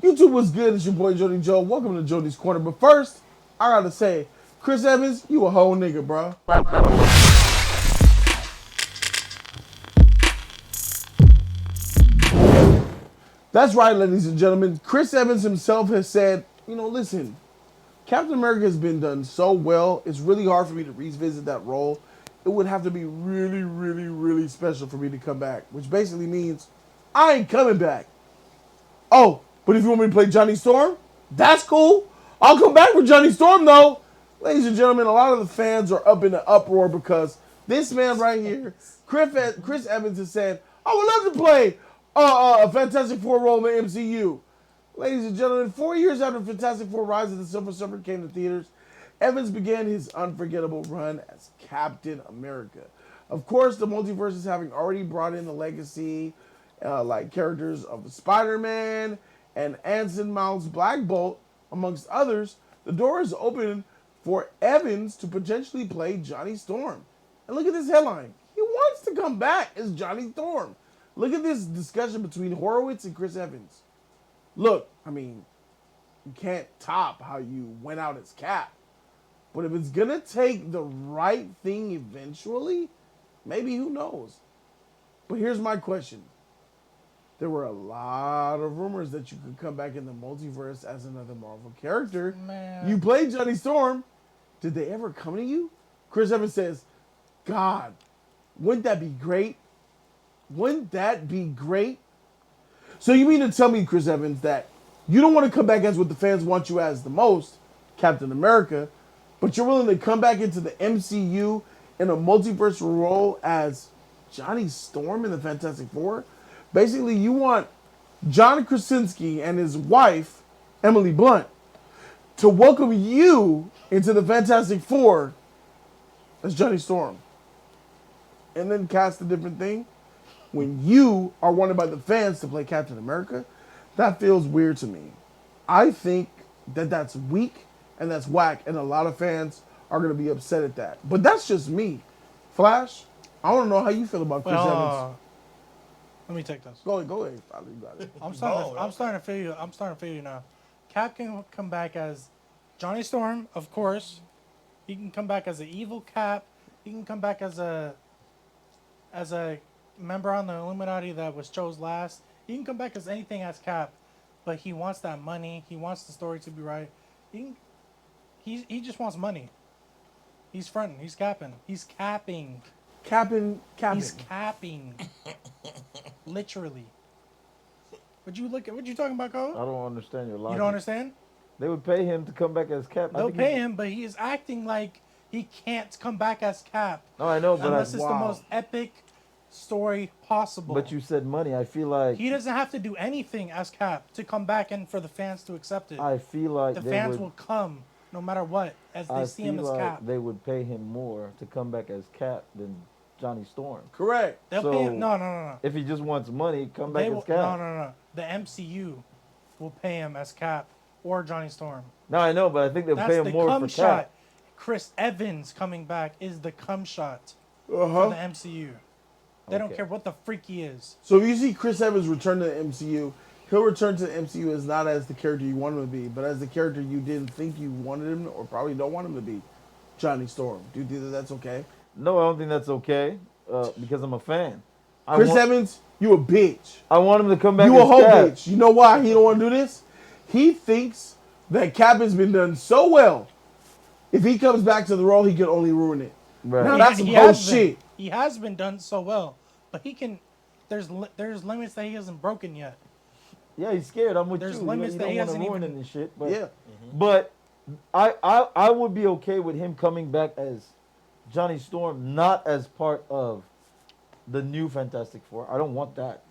YouTube was good. It's your boy Jody Joe. Welcome to Jody's Corner. But first, I gotta say, Chris Evans, you a whole nigga, bro. That's right, ladies and gentlemen. Chris Evans himself has said, listen, Captain America has been done so well, it's really hard for me to revisit that role. It would have to be really, really, really special for me to come back, which basically means I ain't coming back. Oh, but if you want me to play Johnny Storm, that's cool. I'll come back for Johnny Storm, though. Ladies and gentlemen, a lot of the fans are up in an uproar because this man right here, Chris Evans, has said, I would love to play a Fantastic Four role in the MCU. Ladies and gentlemen, 4 years after Fantastic Four Rise of the Silver Surfer came to theaters, Evans began his unforgettable run as Captain America. Of course, the multiverse is having already brought in the legacy, like characters of Spider-Man and Anson Mount's Black Bolt, amongst others. The door is open for Evans to potentially play Johnny Storm. And look at this headline. He wants to come back as Johnny Storm. Look at this discussion between Horowitz and Chris Evans. Look, you can't top how you went out as Cap. But if it's going to take the right thing eventually, maybe, who knows? But here's my question. There were a lot of rumors that you could come back in the multiverse as another Marvel character. Man. You played Johnny Storm. Did they ever come to you? Chris Evans says, God, wouldn't that be great? Wouldn't that be great? So you mean to tell me, Chris Evans, that you don't want to come back as what the fans want you as the most, Captain America, but you're willing to come back into the MCU in a multiverse role as Johnny Storm in the Fantastic Four? Basically, you want John Krasinski and his wife, Emily Blunt, to welcome you into the Fantastic Four as Johnny Storm. And then cast a different thing. When you are wanted by the fans to play Captain America, that feels weird to me. I think that that's weak and that's whack, and a lot of fans are going to be upset at that. But that's just me. Flash, I want to know how you feel about Chris Evans. Let me take this. Go ahead. You got it. I'm starting to feel you now. Cap can come back as Johnny Storm, of course. He can come back as an evil Cap. He can come back as a member on the Illuminati that was chose last. He can come back as anything as Cap, but he wants that money. He wants the story to be right. He just wants money. He's fronting. He's capping. He's capping. Capping. He's capping. Literally. What you talking about, Cole? I don't understand your logic. You don't understand? They would pay him to come back as Cap. They'll pay him, but he is acting like he can't come back as Cap. No, I know, but unless it's the most epic story possible. But you said money. I feel like he doesn't have to do anything as Cap to come back and for the fans to accept it. I feel like the fans will come no matter what as they see him as Cap. They would pay him more to come back as Cap than Johnny Storm. Correct. They'll pay him. No. If he just wants money, come back as Cap. No. The MCU will pay him as Cap or Johnny Storm. No, I know, but I think they'll pay him more for shot. Cap. Chris Evans coming back is the cum shot for the MCU. They don't care what the freak he is. So if you see Chris Evans return to the MCU, he'll return to the MCU as not as the character you want him to be, but as the character you didn't think you wanted him or probably don't want him to be, Johnny Storm. Do you think that that's okay? No, I don't think that's okay because I'm a fan. Chris Evans, you a bitch. I want him to come back You as a whole Cap. bitch. You know why he don't want to do this? He thinks that Cap has been done so well. If he comes back to the role, he can only ruin it. Right. Now that's some whole shit. He has been done so well, but he can. There's limits that he hasn't broken yet. Yeah, he's scared. I'm with There's you. limits that he don't hasn't want to ruin even. it and shit. But, Yeah. But I would be okay with him coming back as Johnny Storm, not as part of the new Fantastic Four. I don't want that.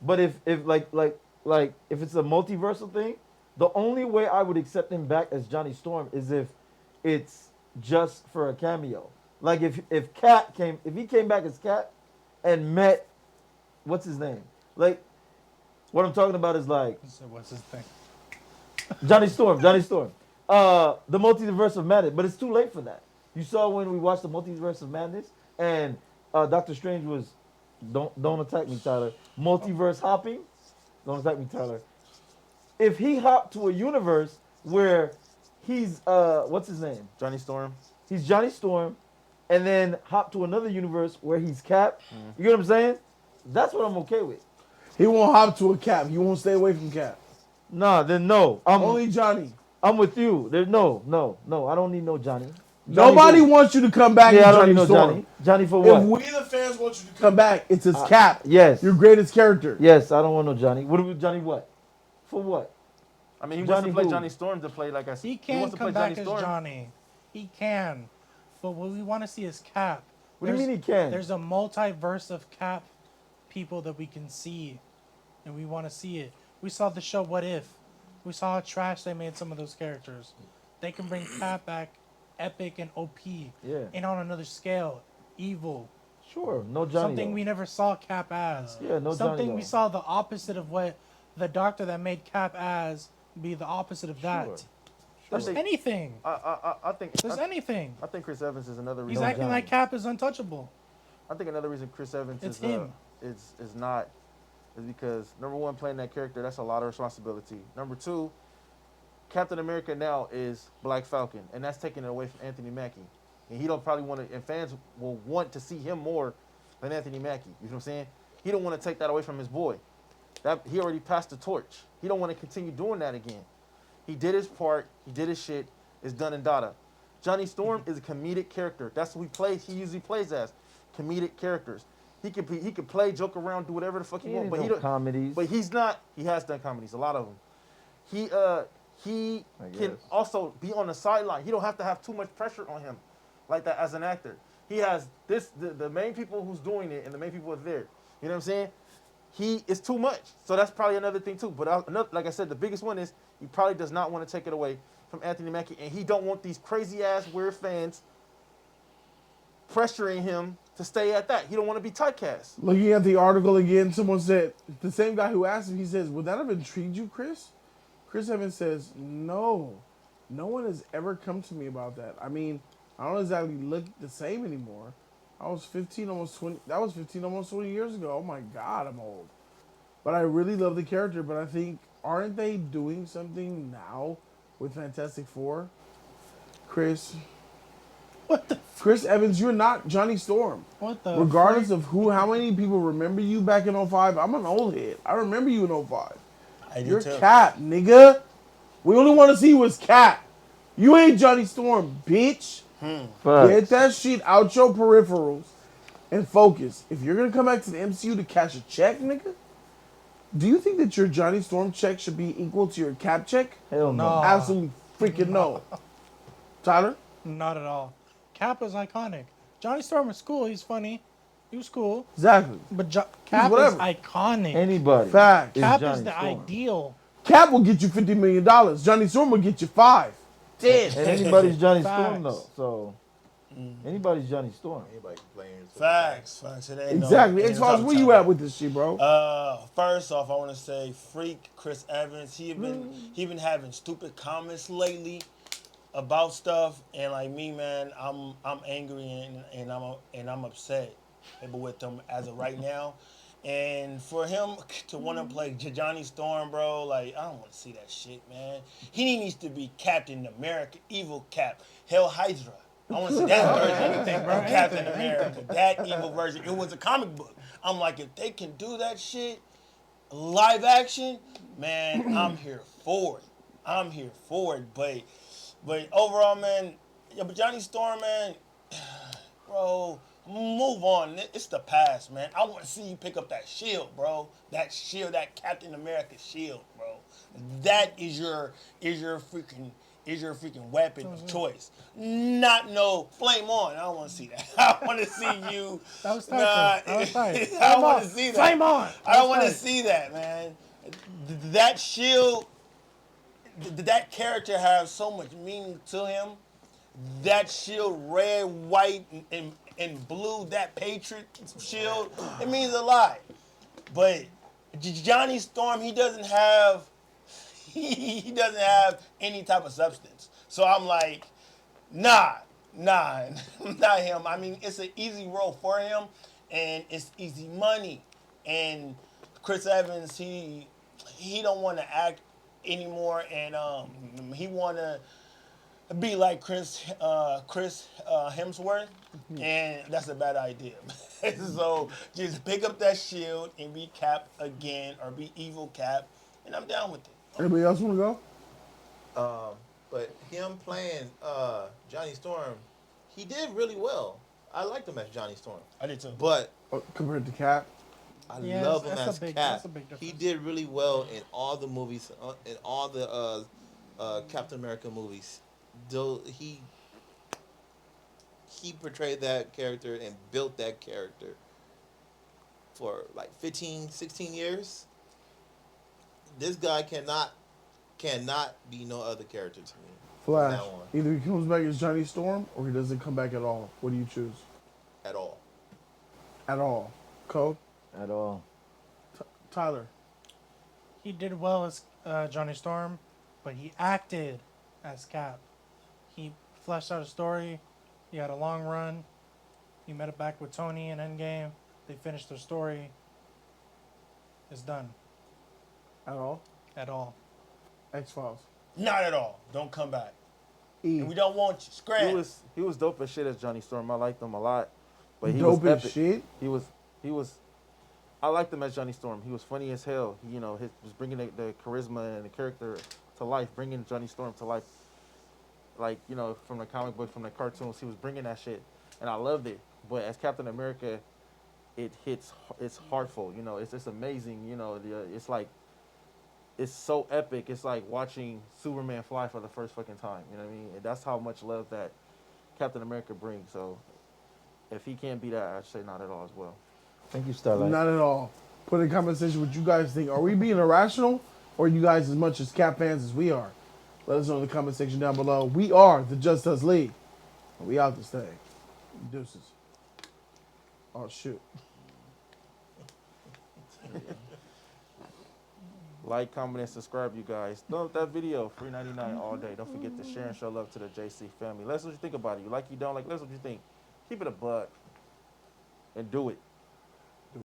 But if if it's a multiversal thing, the only way I would accept him back as Johnny Storm is if it's just for a cameo. Like if he came back as Cat and met what's his name? Like what I'm talking about is like So what's his thing? Johnny Storm. The Multiverse of Madness, but it's too late for that. You saw when we watched the Multiverse of Madness and Doctor Strange was don't attack me, Tyler. Multiverse hopping. Don't attack me, Tyler. if he hopped to a universe where he's what's his name? Johnny Storm. He's Johnny Storm, and then hop to another universe where he's Cap. You get what I'm saying? That's what I'm okay with. He won't hop to a Cap. He won't stay away from Cap. Nah, then no. I'm Only Johnny. I'm with you. There's no. I don't need no Johnny. Nobody wants you to come back Yeah, I as don't Johnny need no Storm. Johnny. Johnny for If what? we the fans want you to come back, it's as Cap. Yes. Your greatest character. Yes, I don't want no Johnny. What about Johnny? What? For what? I mean, he Johnny wants to play who? Johnny Storm to play like I said. He He can wants to come play back Johnny as Storm. Johnny. He can. But what we want to see is Cap. What do you mean he can? There's a multiverse of Cap people that we can see, and we want to see it. We saw the show What If. We saw how trash they made some of those characters. They can bring Cap back, epic and OP, Yeah. and on another scale, evil. Sure, no Johnny. Something though. we never saw Cap as. Yeah, no Something Johnny, we though. saw the opposite of what the doctor that made Cap as be the opposite of that. Sure. There's think- anything. I think There's anything. I think Chris Evans is another He's reason. acting Johnny. like Cap is untouchable. I think another reason Chris Evans It's is him. is not is because number one, playing that character, that's a lot of responsibility. Number two, Captain America now is Black Falcon, and that's taking it away from Anthony Mackie. And he don't probably want to, and fans will want to see him more than Anthony Mackie. You know what I'm saying? He don't want to take that away from his boy. That he already passed the torch. He don't want to continue doing that again. He did his part. He did his shit. It's done and data. Johnny Storm is a comedic character. That's what he plays. He usually plays as comedic characters. He could play, joke around, do whatever the fuck he wants. But he don't. comedies. But he's not. He has done comedies, a lot of them. He I can guess. also be on the sideline. He don't have to have too much pressure on him, like that as an actor. He has the main people who's doing it, and the main people are there. You know what I'm saying? He is too much. So that's probably another thing too. But like I said, the biggest one is he probably does not want to take it away from Anthony Mackie, and he don't want these crazy ass weird fans pressuring him to stay at that. He don't want to be typecast. Looking at the article again, someone said, the same guy who asked him, he says, would that have intrigued you, Chris? Chris Evans says, no. No one has ever come to me about that. I mean, I don't exactly look the same anymore. I was 15, almost 20. That was 15, almost 20 years ago. Oh my God, I'm old. But I really love the character. But I think, aren't they doing something now with Fantastic Four? Chris. What the? Chris Evans, you're not Johnny Storm. What the? Regardless of how many people remember you back in 05, I'm an old head. I remember you in 05. I do You're too. Cap, nigga. We only want to see you as Cap. You ain't Johnny Storm, bitch. Fuck. Get that shit out your peripherals and focus. If you're gonna come back to the MCU to cash a check, nigga, do you think that your Johnny Storm check should be equal to your Cap check? Hell no. No. Absolutely freaking no. Tyler? Not at all. Cap is iconic. Johnny Storm was cool. He's funny. He was cool. Exactly. But Cap is whatever. iconic. Anybody. Fact. Cap Johnny is the Storm. ideal. Cap will get you $50 million. Johnny Storm will get you 5. 10. And anybody's Johnny Facts. Storm though. So anybody's Johnny Storm. Anybody can play in. Facts. It ain't Exactly. No, X-Files, where you at with this shit, bro? First off, I want to say, freak Chris Evans. He been having stupid comments lately about stuff, and like me, man, I'm angry and I'm upset with him as of right now. And for him to want to play Johnny Storm, bro, like, I don't want to see that shit, man. He needs to be Captain America, evil Cap, Hell Hydra. I want to see that version Anything, bro. of Captain Anything, America, that evil version. It was a comic book. I'm like, if they can do that shit, live action, man, I'm here for it. But overall, man, yeah, but Johnny Storm, man, bro, move on. It's the past, man. I want to see you pick up that shield, bro. That shield, that Captain America shield, bro. That is your freaking weapon of choice. Not no flame on. I don't want to see that. I want to see you. That was tight. That was tight. I don't want to see that. Flame on. I don't want to see that, man. That shield, that character has so much meaning to him. That shield, red, white, and blue, that Patriot shield, it means a lot. But Johnny Storm, he doesn't have any type of substance. So I'm like, nah, not him. I mean, it's an easy role for him, and it's easy money. And Chris Evans, he don't want to act anymore, and he wanna be like Chris Hemsworth, and that's a bad idea. So just pick up that shield and be Cap again, or be evil Cap, and I'm down with it. Anybody else want to go? But him playing Johnny Storm, he did really well. I liked him as Johnny Storm. I did too. But Compared to Cap? I Yeah, love him that's as a big- Cap. that's a big He difference. did really well in all the movies, in all the Captain America movies. Though he portrayed that character and built that character for like 15, 16 years. This guy cannot be no other character to me. from Flash. now on, Either he comes back as Johnny Storm or he doesn't come back at all. What do you choose? at all. At all. Code? At all. Tyler. He did well as Johnny Storm, but he acted as Cap. He fleshed out a story. He had a long run. He met it back with Tony in Endgame. They finished their story. It's done. At all. At all. X-Files. Not at all. Don't come back. E. And we don't want you. Scram. He was dope as shit as Johnny Storm. I liked him a lot. But he Dope was as epic. shit. He was. I liked him as Johnny Storm. He was funny as hell. He, was bringing the charisma and the character to life, bringing Johnny Storm to life. Like, from the comic book, from the cartoons, he was bringing that shit, and I loved it. But as Captain America, it's heartful. It's just amazing. It's like, it's so epic. It's like watching Superman fly for the first fucking time. You know what I mean? And that's how much love that Captain America brings. So if he can't be that, I'd say not at all as well. Thank you, Starlight. Not at all. Put in comment section what you guys think. Are we being irrational, or are you guys as much as Cap fans as we are? Let us know in the comment section down below. We are the Just Us League. And we out this thing. Deuces. Oh, shoot. Like, comment, and subscribe, you guys. Throw up that video, free 99 all day. Don't forget to share and show love to the JC family. Let us know what you think about it. You like, you don't like, let us know what you think. Keep it a buck and do it.